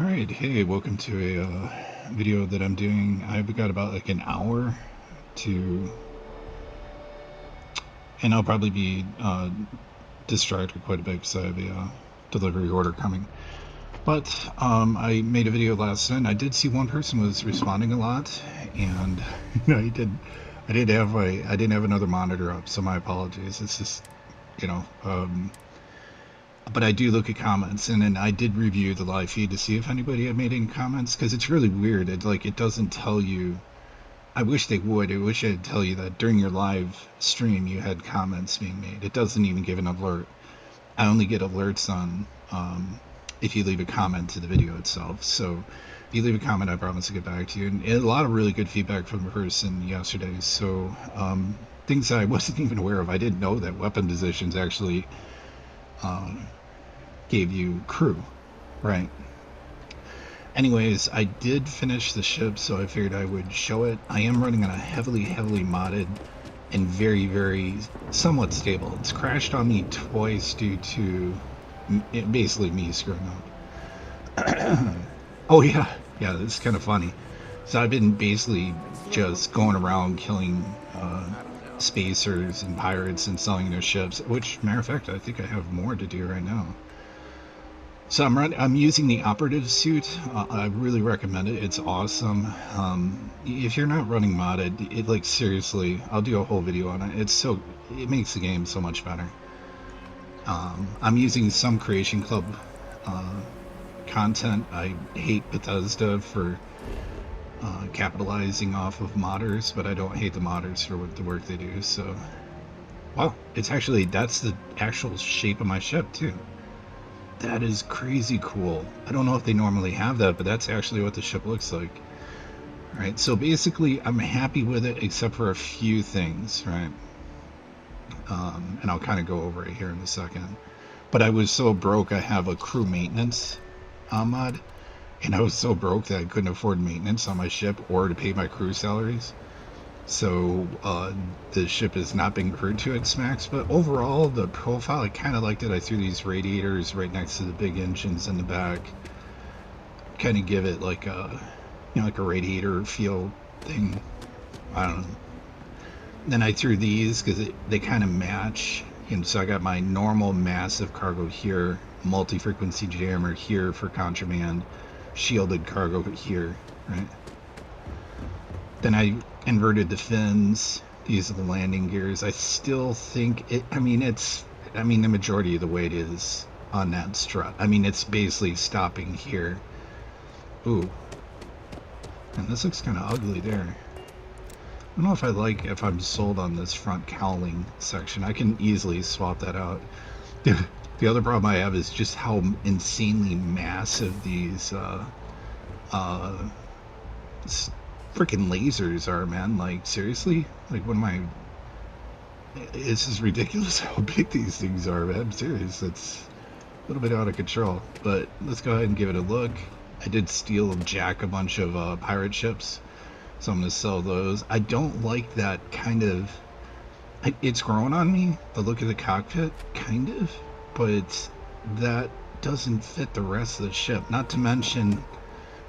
Alright, hey, welcome to a video that I'm doing. I've got about like an hour to, and I'll probably be distracted quite a bit because I have a delivery order coming. But I made a video last night, and I did see one person was responding a lot, and I didn't have another monitor up, so my apologies. It's just, you know, but I do look at comments, and then I did review the live feed to see if anybody had made any comments, because it's really weird. It doesn't tell you. I wish they would. I wish it'd tell you that during your live stream you had comments being made. It doesn't even give an alert. I only get alerts on if you leave a comment to the video itself. So if you leave a comment, I promise to get back to you. And a lot of really good feedback from the person yesterday. So things I wasn't even aware of. I didn't know that weapon positions actually gave you crew, right? Anyways, I did finish the ship, so I figured I would show it. I am running on a heavily modded and very somewhat stable. It's crashed on me twice due to basically me screwing up. Oh yeah, this is kind of funny. So I've been basically just going around killing spacers and pirates and selling their ships, which, matter of fact, I think I have more to do right now. So I'm using the operative suit. I really recommend it. It's awesome. If you're not running modded, like seriously, I'll do a whole video on it. It makes the game so much better. I'm using some Creation Club content. I hate Bethesda for capitalizing off of modders, but I don't hate the modders for the work they do. So, wow, that's the actual shape of my ship too. That is crazy cool. I don't know if they normally have that, but that's actually what the ship looks like. Right, so basically I'm happy with it except for a few things, right? And I'll kind of go over it here in a second. But I was so broke, I have a crew maintenance mod, and I was so broke that I couldn't afford maintenance on my ship or to pay my crew salaries. So the ship has not been crewed to its max, but overall the profile, I kind of liked it. I threw these radiators right next to the big engines in the back, kind of give it like a like a radiator feel thing. I don't know. Then I threw these because they kind of match, and so I got my normal massive cargo here, multi-frequency jammer here for contraband, shielded cargo here, right? Then I inverted the fins. These are the landing gears. I still think it. I mean, the majority of the weight is on that strut. I mean, it's basically stopping here. Ooh, and this looks kind of ugly there. I don't know if I'm sold on this front cowling section. I can easily swap that out. The other problem I have is just how insanely massive these freaking lasers are, man. Like, seriously? Like, it's just ridiculous how big these things are, man. I'm serious. It's a little bit out of control. But let's go ahead and give it a look. I did steal and jack a bunch of pirate ships, so I'm going to sell those. I don't like that kind of... It's growing on me, the look of the cockpit, kind of. But that doesn't fit the rest of the ship. Not to mention...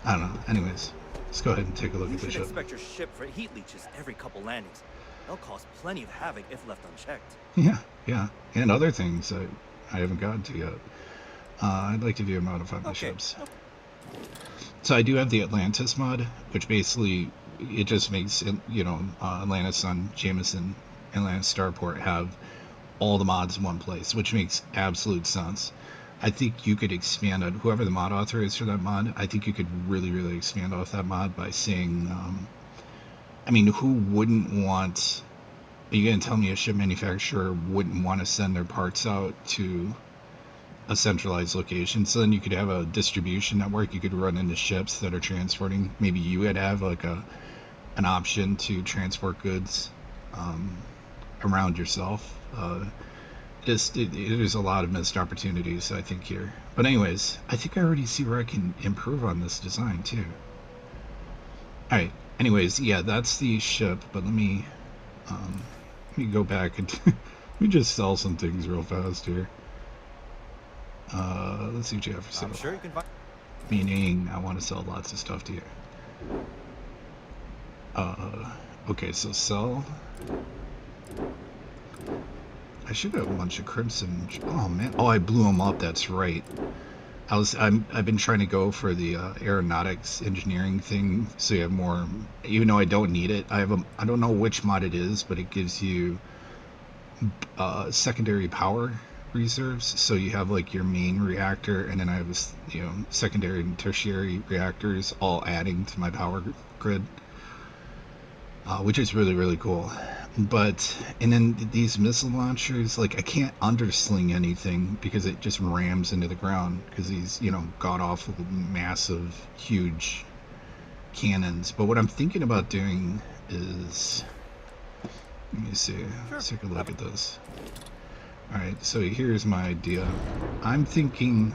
I don't know. Anyways. Let's go ahead and take a look at the ship. You should expect your ship for heat leeches every couple landings. They'll cause plenty of havoc if left unchecked. Yeah. And other things that I haven't gotten to yet. I'd like to do a modify my ships. So I do have the Atlantis mod, which basically, it just makes, Atlantis Sun, Jameson, Atlantis Starport have all the mods in one place, which makes absolute sense. I think you could expand on whoever the mod author is for that mod. I think you could really expand off that mod by saying, I mean, who wouldn't want? Are you gonna tell me a ship manufacturer wouldn't want to send their parts out to a centralized location? So then you could have a distribution network. You could run into ships that are transporting. Maybe you would have like an option to transport goods around yourself. There's a lot of missed opportunities, I think, here. But anyways, I think I already see where I can improve on this design too. Alright, anyways, yeah, that's the ship, but let me go back and let me just sell some things real fast here. Let's see what you have for sale. I'm sure you can find... Meaning I want to sell lots of stuff to you. Okay, so sell. I should have a bunch of crimson. Oh man, oh I blew them up. That's right. I've been trying to go for the aeronautics engineering thing, so you have more. Even though I don't need it, I don't know which mod it is, but it gives you secondary power reserves. So you have like your main reactor, and then I have secondary and tertiary reactors all adding to my power grid, which is really really cool. But and then these missile launchers, like I can't undersling anything because it just rams into the ground because these god awful massive huge cannons. But what I'm thinking about doing is, let me see, let's take a look at this. Alright, so here's my idea. I'm thinking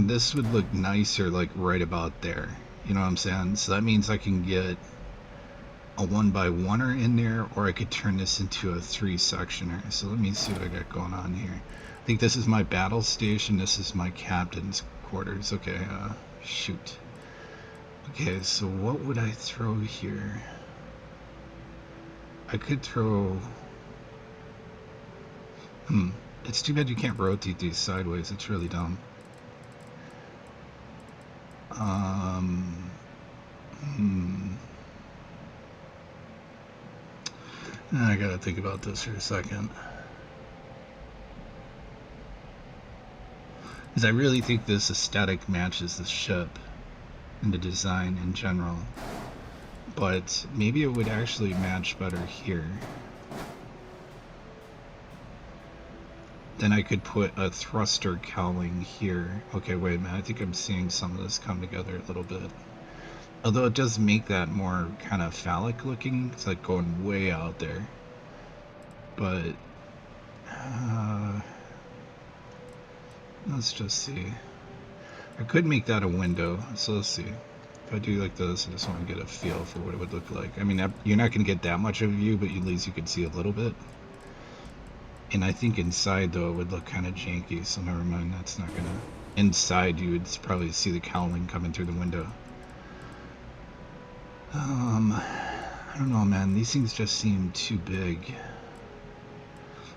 this would look nicer like right about there. You know what I'm saying? So that means I can get a 1x1er in there, or I could turn this into a 3-sectioner. So let me see what I got going on here. I think this is my battle station. This is my captain's quarters. Okay, shoot. Okay, so what would I throw here? I could throw... It's too bad you can't rotate these sideways. It's really dumb. I gotta think about this for a second. Because I really think this aesthetic matches the ship and the design in general. But maybe it would actually match better here. Then I could put a thruster cowling here. Okay, wait a minute. I think I'm seeing some of this come together a little bit. Although it does make that more kind of phallic looking. It's like going way out there. But let's just see. I could make that a window. So let's see. If I do like this, I just want to get a feel for what it would look like. I mean, you're not going to get that much of a view, but at least you can see a little bit. And I think inside, though, it would look kind of janky, so never mind. That's not going to... Inside, you would probably see the cowling coming through the window. I don't know, man. These things just seem too big.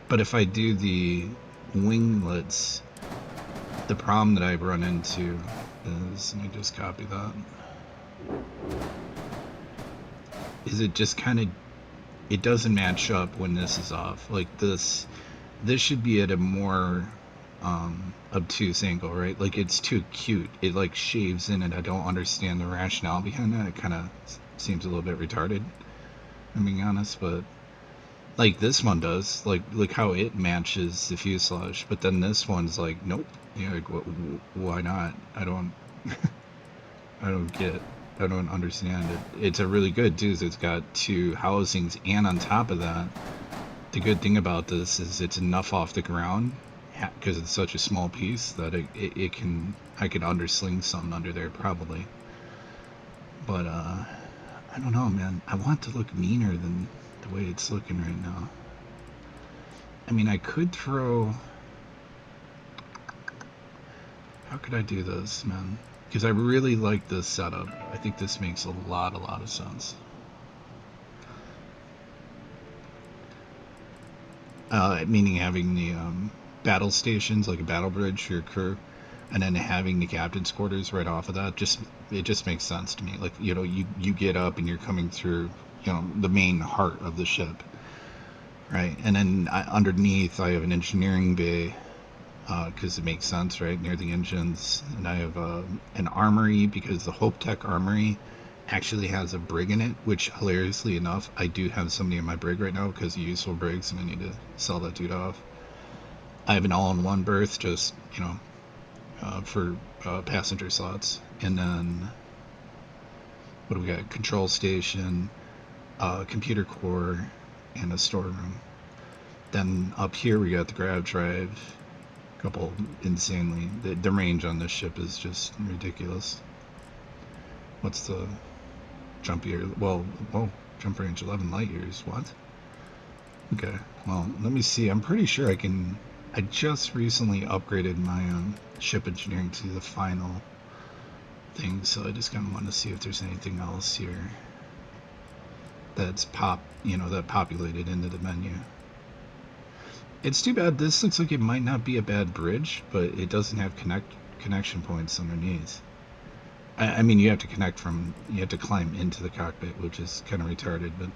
But if I do the winglets, the problem that I've run into is... Let me just copy that. Is it just kind of... It doesn't match up when this is off. Like this should be at a more obtuse angle, right? Like it's too cute. It like shaves in, and I don't understand the rationale behind that. It kind of seems a little bit retarded, I'm being honest. But like this one does, like look how it matches the fuselage. But then this one's like, nope. Yeah, like, why not? I don't I don't understand it. It's a really good too. It's got 2 housings, and on top of that, the good thing about this is it's enough off the ground because it's such a small piece that it can... I could undersling something under there probably. But I don't know, man. I want to look meaner than the way it's looking right now. I mean, I could throw... How could I do this, man? Because I really like this setup. I think this makes a lot of sense. Meaning having the battle stations, like a battle bridge for your crew, and then having the captain's quarters right off of that. It just makes sense to me. Like, you get up and you're coming through, the main heart of the ship, right? And then underneath, I have an engineering bay. Because it makes sense, right, near the engines. And I have an armory, because the Hope Tech armory actually has a brig in it, which hilariously enough, I do have somebody in my brig right now because of useful brigs, and I need to sell that dude off. I have an all-in-one berth, just for passenger slots. And then what do we got? Control station, computer core, and a storeroom. Then up here we got the grav drive. Couple insanely... The range on this ship is just ridiculous. What's the jump year? Well, jump range 11 light years. What? Okay, well, let me see. I'm pretty sure I can I just recently upgraded my ship engineering to the final thing, so I just kind of want to see if there's anything else here that's that populated into the menu. It's too bad. This looks like it might not be a bad bridge, but it doesn't have connection points underneath. I mean, you have to climb into the cockpit, which is kind of retarded, but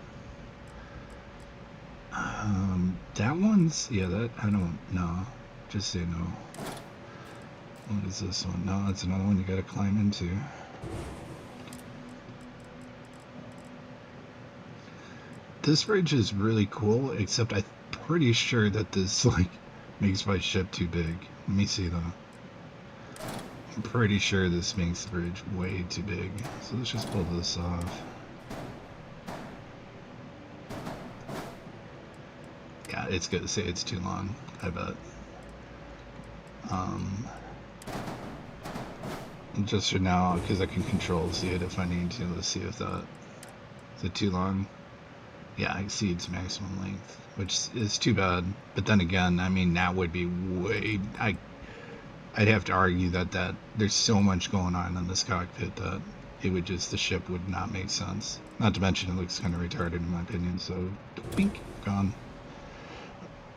that one's, yeah, that, I don't know. Just say no. What is this one? No, that's another one you gotta climb into. This bridge is really cool, except I'm pretty sure that this, makes my ship too big. Let me see, though. I'm pretty sure this makes the bridge way too big. So let's just pull this off. Yeah, it's gonna say it's too long, I bet. Just for now, because I can control Z it if I need to. Let's see if that... Is it too long? Yeah, exceeds maximum length, which is too bad. But then again, I mean, that would be way... I'd have to argue that there's so much going on in this cockpit that the ship would not make sense. Not to mention it looks kind of retarded in my opinion, so bink, gone.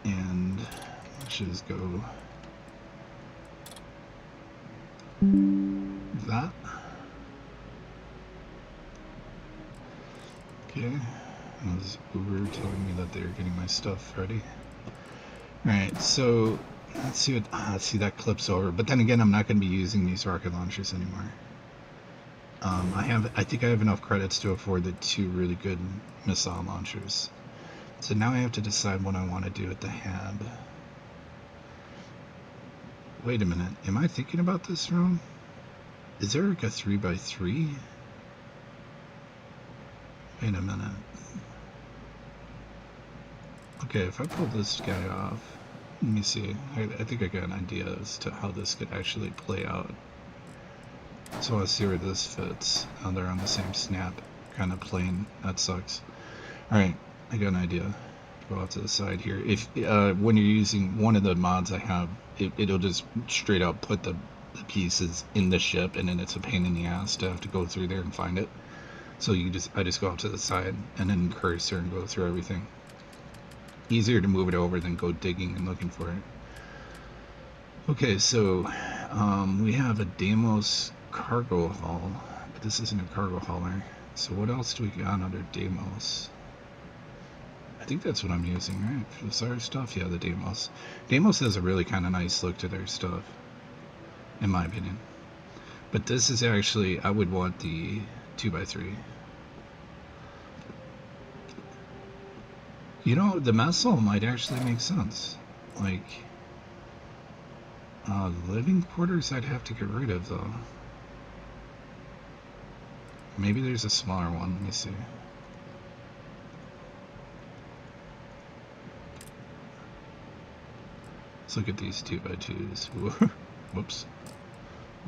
And let's just go that. Okay, that was Uber telling me that they're getting my stuff ready. Alright, so let's see that clips over. But then again, I'm not going to be using these rocket launchers anymore. I think I have enough credits to afford the 2 really good missile launchers. So now I have to decide what I want to do with the HAB. Wait a minute, am I thinking about this wrong? Is there like a 3x3? Wait a minute. Okay, if I pull this guy off, let me see. I think I got an idea as to how this could actually play out. So I see where this fits. Oh, they're on the same snap kind of plane. That sucks. Alright, I got an idea. Go off to the side here. If when you're using one of the mods I have, it'll just straight up put the pieces in the ship, and then it's a pain in the ass to have to go through there and find it. So I just go off to the side and then cursor and go through everything. Easier to move it over than go digging and looking for it. Okay, so we have a Deimos cargo hull, but this isn't a cargo hauler. So what else do we got under Deimos? I think that's what I'm using, right? For the SAR stuff? Yeah, the Deimos. Deimos has a really kind of nice look to their stuff, in my opinion. But this is actually, I would want the 2x3. You know, the mess hall might actually make sense. Like, living quarters I'd have to get rid of, though. Maybe there's a smaller one. Let me see. Let's look at these 2x2s. Whoops.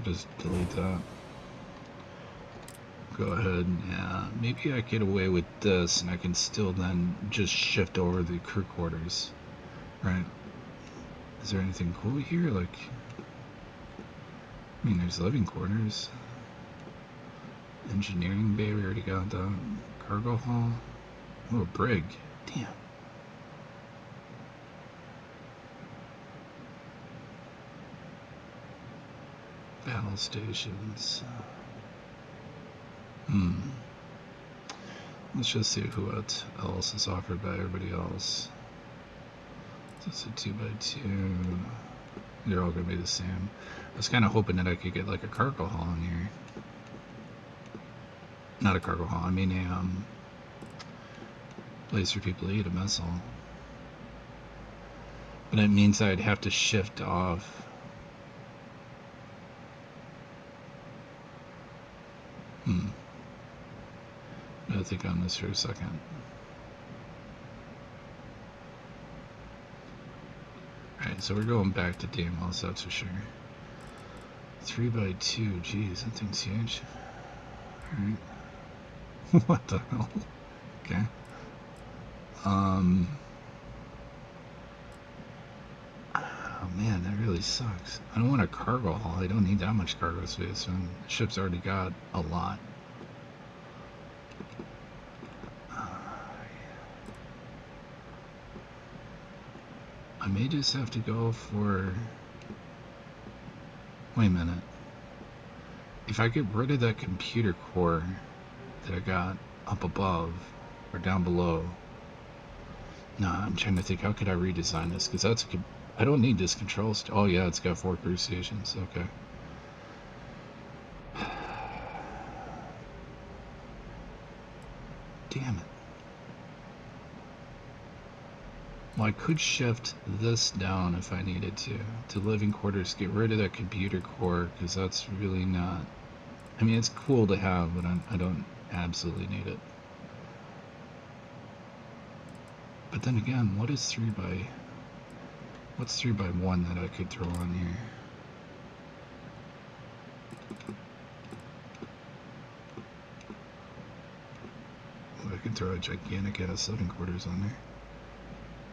Just delete that. Go ahead. Yeah, maybe I get away with this, and I can still then just shift over the crew quarters. Right. Is there anything cool here? Like, I mean, there's living quarters. Engineering bay, we already got that. Cargo hall. Oh, a brig. Damn. Battle stations. Let's just see who else is offered by everybody else. It's a 2x2. They're all gonna be the same. I was kind of hoping that I could get like a cargo hall in here. Not a cargo hall. I mean a place for people to eat, a mess hall. But it means I'd have to shift off. I think on this for a second. Alright, so we're going back to Deimos, that's for sure. 3x2, geez, that thing's huge. Alright. What the hell? Okay. Oh man, that really sucks. I don't want a cargo haul. I don't need that much cargo space when the ship's already got a lot. I may just have to go for... Wait a minute. If I get rid of that computer core that I got up above or down below... Nah, I'm trying to think, how could I redesign this? Because that's... I don't need this control... Oh yeah, it's got 4 crew stations. Okay. Damn it. Well, I could shift this down if I needed to living quarters, get rid of that computer core, because that's really not... I mean, it's cool to have, but I don't absolutely need it. But then again, what is 3 by... What's 3 by 1 that I could throw on here? Oh, I could throw a gigantic ass living quarters on there.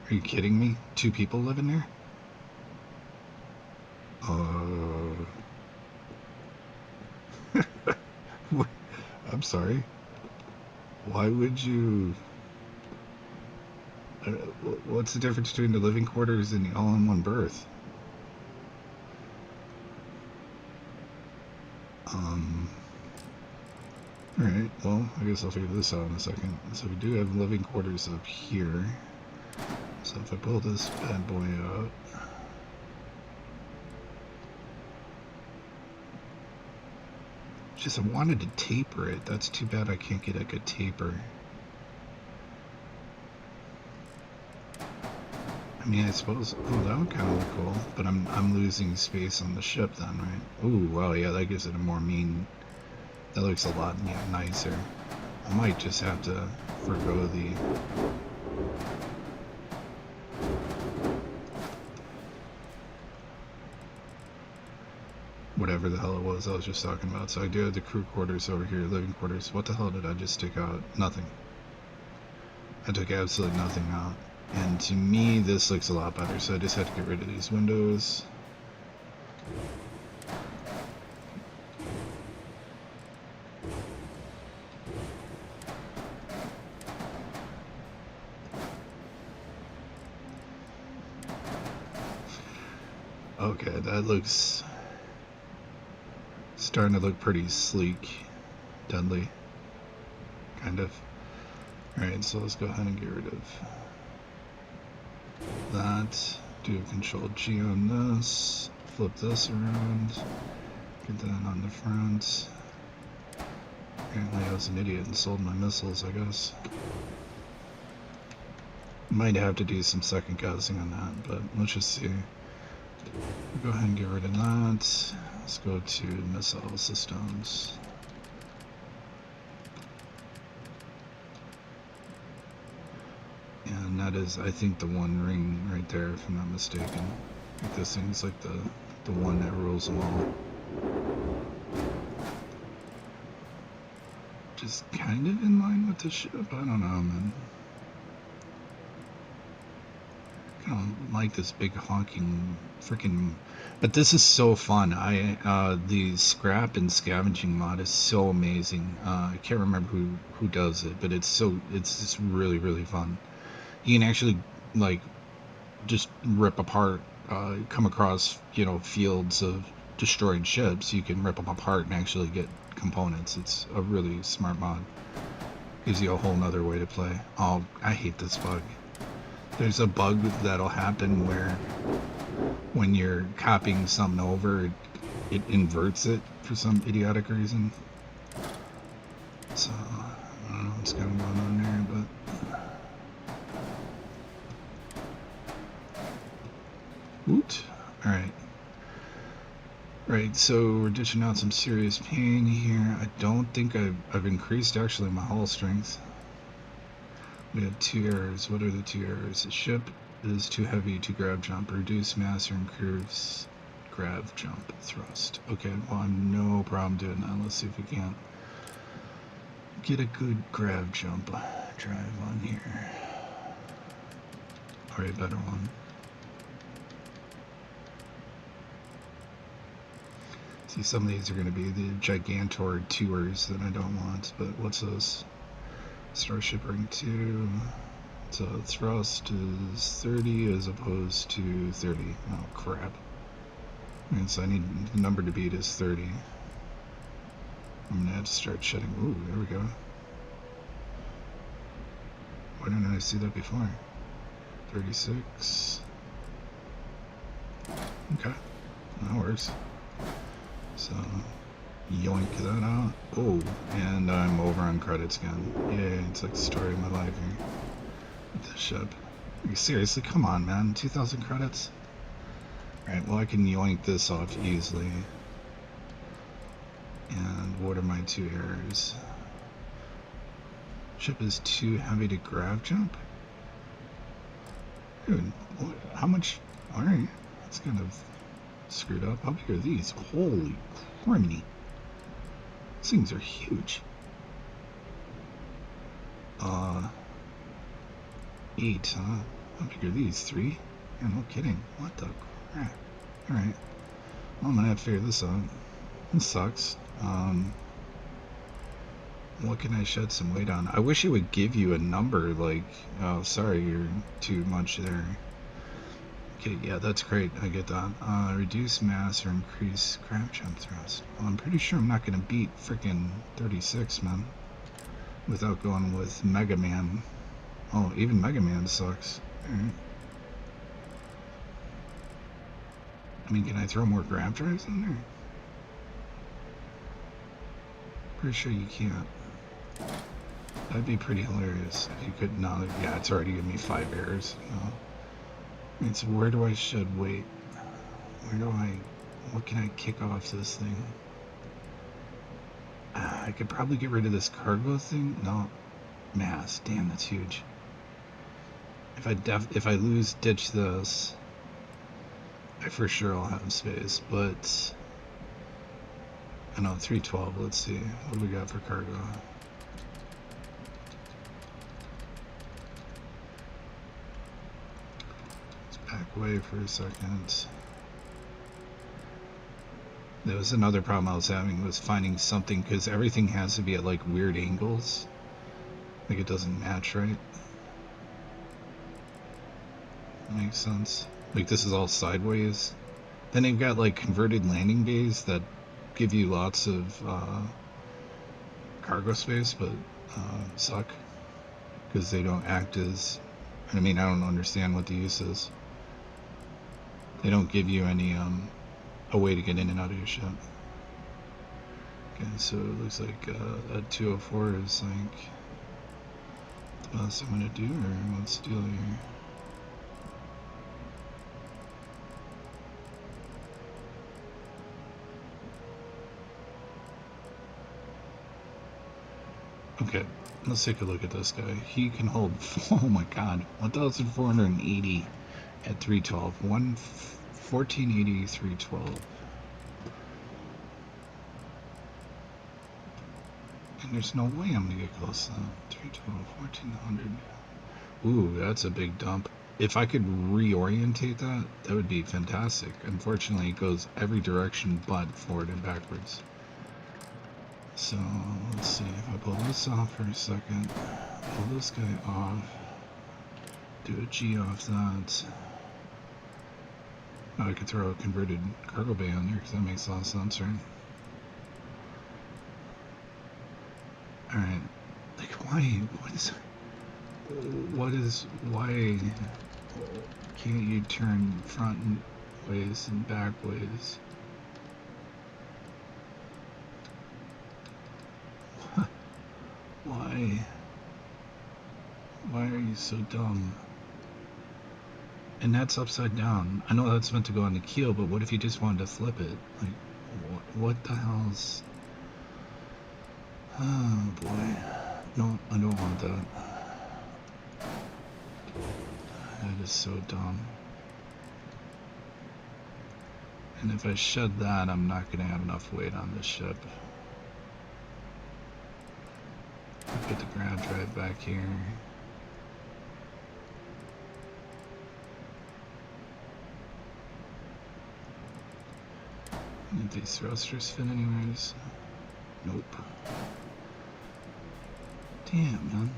Are you kidding me? 2 people live in there? I'm sorry. Why would you... What's the difference between the living quarters and the all-in-one berth? Alright, well, I guess I'll figure this out in a second. So we do have living quarters up here. So if I pull this bad boy out... Just I wanted to taper it. That's too bad I can't get a good taper. I mean, I suppose... Oh, that would kind of look cool. But I'm losing space on the ship then, right? Ooh, wow, yeah, that gives it a more mean... That looks a lot nicer. I might just have to forgo the... Whatever the hell it was I was just talking about. So I do have the crew quarters over here, living quarters. What the hell did I just take out? Nothing. I took absolutely nothing out. And to me, this looks a lot better. So I just had to get rid of these windows. Okay, that looks starting to look pretty sleek, deadly, kind of. Alright, so let's go ahead and get rid of that. Do a Control G on this. Flip this around. Get that on the front. Apparently I was an idiot and sold my missiles, I guess. Might have to do some second guessing on that, but let's just see. Go ahead and get rid of that. Let's go to missile systems. And that is, I think, the one ring right there, if I'm not mistaken. I think this thing's like the one that rules them all. Just kind of in line with the ship. I don't know, man. I don't like this big honking freaking... But this is so fun. The scrap and scavenging mod is so amazing. I can't remember who does it, but it's just really, really fun. You can actually, like, just rip apart, come across, you know, fields of destroyed ships. You can rip them apart and actually get components. It's a really smart mod. Gives you a whole nother way to play. Oh, I hate this bug. There's a bug that'll happen where when you're copying something over, it inverts it for some idiotic reason. So, I don't know what's going on there, but... Woot! Alright. Right, so we're dishing out some serious pain here. I don't think I've increased, actually, my hull strength. We have 2 errors. What are the 2 errors? The ship is too heavy to grab jump. Reduce mass or increase grab jump thrust. Okay, well, I'm no problem doing that. Let's see if we can't get a good grab jump drive on here. Alright, better one. See, some of these are going to be the Gigantor tours that I don't want, but what's this? Starship Ring 2. So thrust is 30 as opposed to 30. Oh, crap. And so I need the number to beat is 30. I'm going to have to start shedding. Ooh, there we go. Why didn't I see that before? 36. Okay, that works. So, yoink that out. Oh, and I'm over on credits again. Yay, it's like the story of my life here with this ship. Seriously, come on, man. 2,000 credits? Alright, well, I can yoink this off easily. And what are my 2 errors? Ship is too heavy to grav jump? Dude, what, how much? Alright, that's kind of screwed up. How big are these? Holy criminy. These things are huge. 8, huh? How big are these? 3? Yeah, no kidding. What the crap? Alright. Well, I'm gonna have to figure this out. This sucks. What can I shed some weight on? I wish it would give you a number like, oh, sorry, you're too much there. Okay, yeah, that's great. I get that. Reduce mass or increase crab jump thrust. Well, I'm pretty sure I'm not going to beat freaking 36, man. Without going with Mega Man. Oh, even Mega Man sucks. Alright. I mean, can I throw more grab drives in there? Pretty sure you can't. That'd be pretty hilarious if you could. No, yeah, it's already given me 5 errors. No. I mean, so where do I shed weight? What can I kick off this thing? I could probably get rid of this cargo thing. No, mass. Damn, that's huge. If I ditch this, I for sure will have space. But I know 312. Let's see what do we got for cargo. Let's back away for a second. There was another problem I was having was finding something because everything has to be at like weird angles. Like it doesn't match right. Makes sense. Like this is all sideways. Then they've got like converted landing bays that give you lots of cargo space, but suck because they don't act as. I mean, I don't understand what the use is. They don't give you any a way to get in and out of your ship. Okay, so it looks like that 204 is like the best I'm gonna do, or what's the deal here? Okay, let's take a look at this guy. He can hold, oh my god, 1,480 at 312. 1480, 312. And there's no way I'm gonna get close to that. 312, 1400. Ooh, that's a big dump. If I could reorientate that, that would be fantastic. Unfortunately, it goes every direction but forward and backwards. So, let's see, if I pull this off for a second, pull this guy off, do a G off that. Oh, I could throw a converted cargo bay on there, because that makes a lot of sense, right? Alright, like, why why can't you turn front ways and back ways? Why are you so dumb? And that's upside down. I know that's meant to go on the keel, but what if you just wanted to flip it? Like, what the hell's... Oh boy. No, I don't want that. That is so dumb. And if I shed that, I'm not going to have enough weight on this ship. Put the ground drive back here. Did these thrusters fit anywheres? Nope. Damn, man.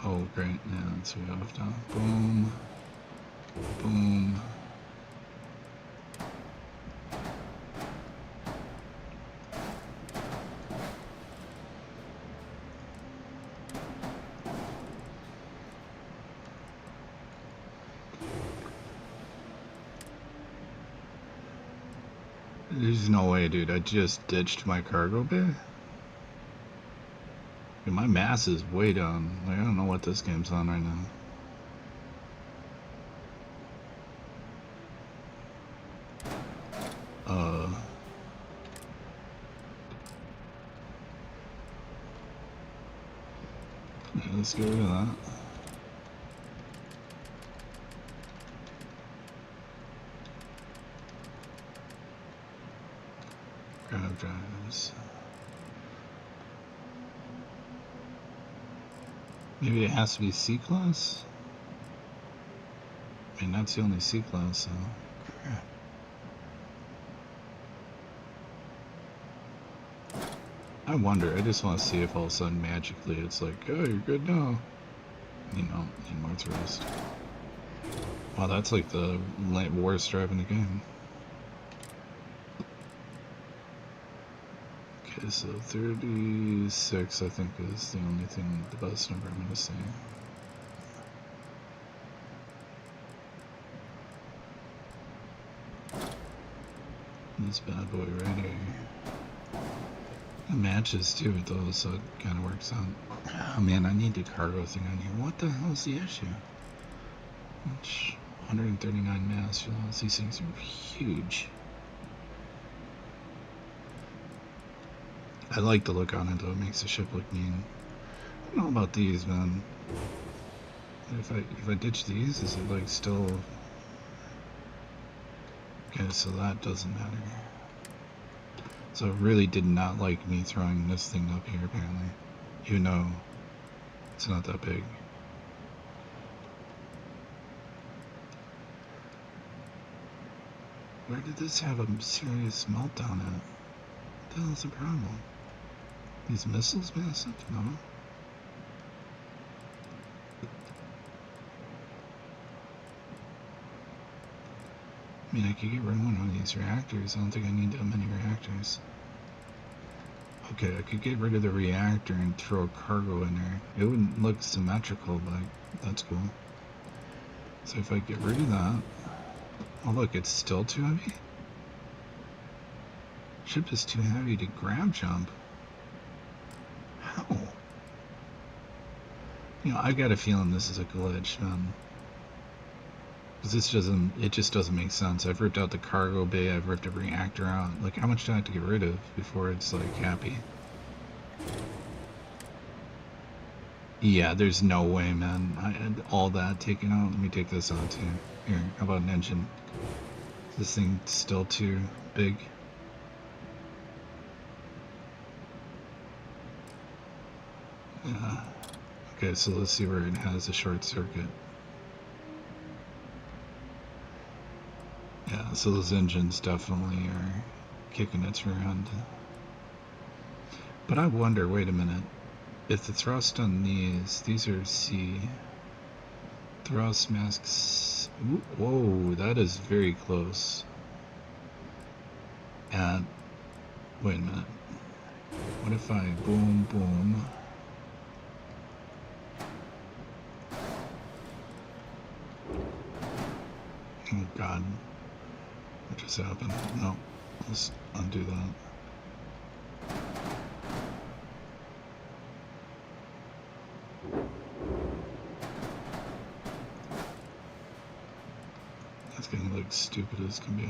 Oh, great. Yeah, that's way off now. Boom. Boom. There's no way, dude. I just ditched my cargo bay. Dude, my mass is way down. Like, I don't know what this game's on right now. Yeah, let's get rid of that. Grab drives. Maybe it has to be C-Class? I mean, that's the only C-Class, so... Crap. I wonder, I just want to see if all of a sudden magically it's like, oh, you're good now. You know, need more thrust. Wow, that's like the worst drive in the game. Okay, so 36 I think is the only thing, the best number I'm going to say. This bad boy right here. It matches too with those, so it kind of works out. Oh man, I need the cargo thing on here. What the hell is the issue? 139 mass. These things are huge. I like the look on it though. It makes the ship look mean. I don't know about these, man. If I ditch these, is it like still? Okay, so that doesn't matter. So it really did not like me throwing this thing up here, apparently. Even though it's not that big. Where did this have a serious meltdown at? What the hell is the problem? These missiles massive? No. I mean, I could get rid of one of these reactors. I don't think I need that many reactors. Okay, I could get rid of the reactor and throw a cargo in there. It wouldn't look symmetrical, but that's cool. So if I get rid of that... Oh look, it's still too heavy? Ship is too heavy to grab jump. How? You know, I got a feeling this is a glitch, man. Because it just doesn't make sense. I've ripped out the cargo bay, I've ripped a reactor out. Like, how much do I have to get rid of before it's, like, happy? Yeah, there's no way, man. I had all that taken out. Let me take this out, too. Here, how about an engine? Is this thing still too big? Yeah. Okay, so let's see where it has a short circuit. Yeah, so those engines definitely are kicking its rear end. But I wonder, wait a minute, if the thrust on these are C, thrust masks, ooh, whoa, that is very close. And, wait a minute, what if I boom, boom, oh god, what just happened? No, let's undo that. That's getting like stupid as can be.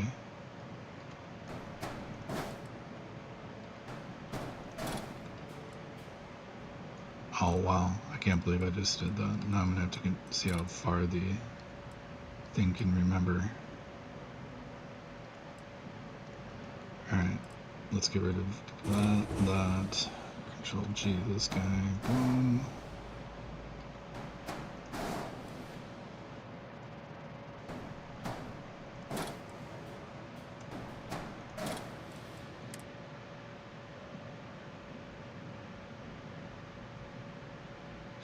Oh wow, I can't believe I just did that. Now I'm gonna have to see how far the thing can remember. Alright, let's get rid of that. Control G this guy. Boom.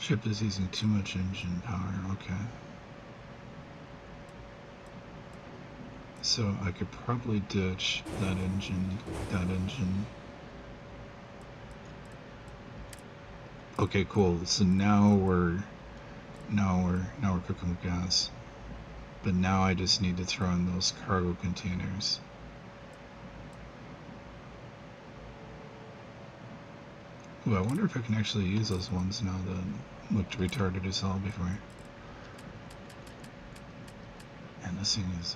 Ship is using too much engine power, okay. So I could probably ditch that engine, Okay, cool. So now we're cooking with gas. But now I just need to throw in those cargo containers. Ooh, I wonder if I can actually use those ones now that looked retarded as hell before. And this thing is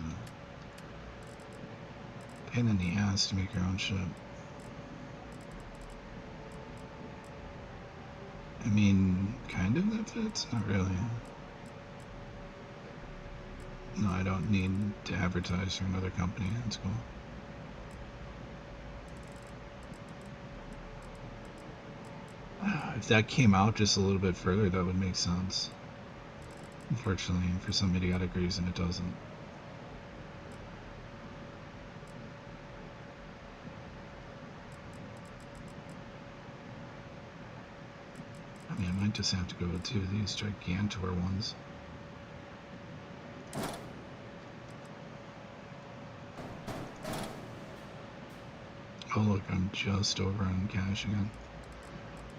a pain in the ass to make your own ship. I mean, kind of that fits? Not really. No, I don't need to advertise for another company. That's cool. If that came out just a little bit further, that would make sense. Unfortunately, for some idiotic reason, it doesn't. I mean, I might just have to go with two of these gigantor ones. Oh look, I'm just over on cash again.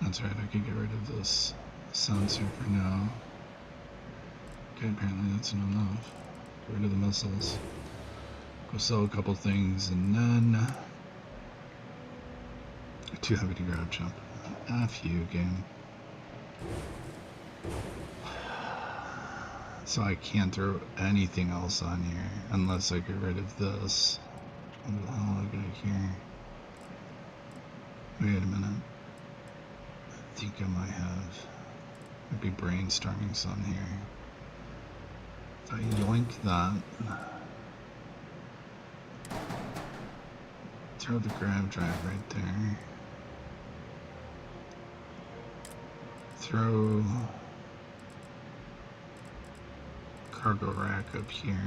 That's right, I could get rid of this sensor for now. Okay, apparently that's not enough. Get rid of the missiles. Go sell a couple things, and then... Too heavy to grab jump. F you, game. So I can't throw anything else on here, unless I get rid of this. What the hell I got here? Wait a minute. I think I might have... I'd be brainstorming something here. If I yoink that... Throw the grab drive right there. Throw... cargo rack up here.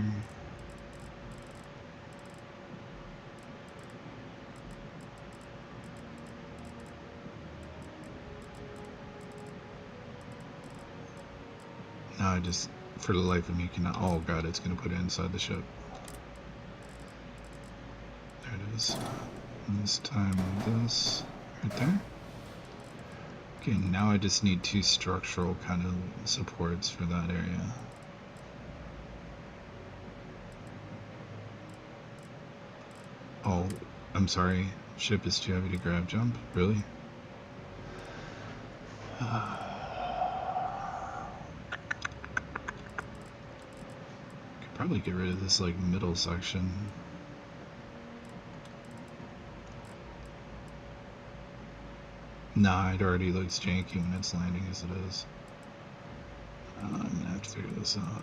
Now I just, for the life of me, cannot... Oh god, it's gonna put it inside the ship. There it is. And this time this right there. Okay, now I just need two structural kind of supports for that area. Oh, I'm sorry. Ship is too heavy to grab jump? Really? Could probably get rid of this like middle section. Nah, it already looks janky when it's landing as it is. I'm gonna have to figure this out.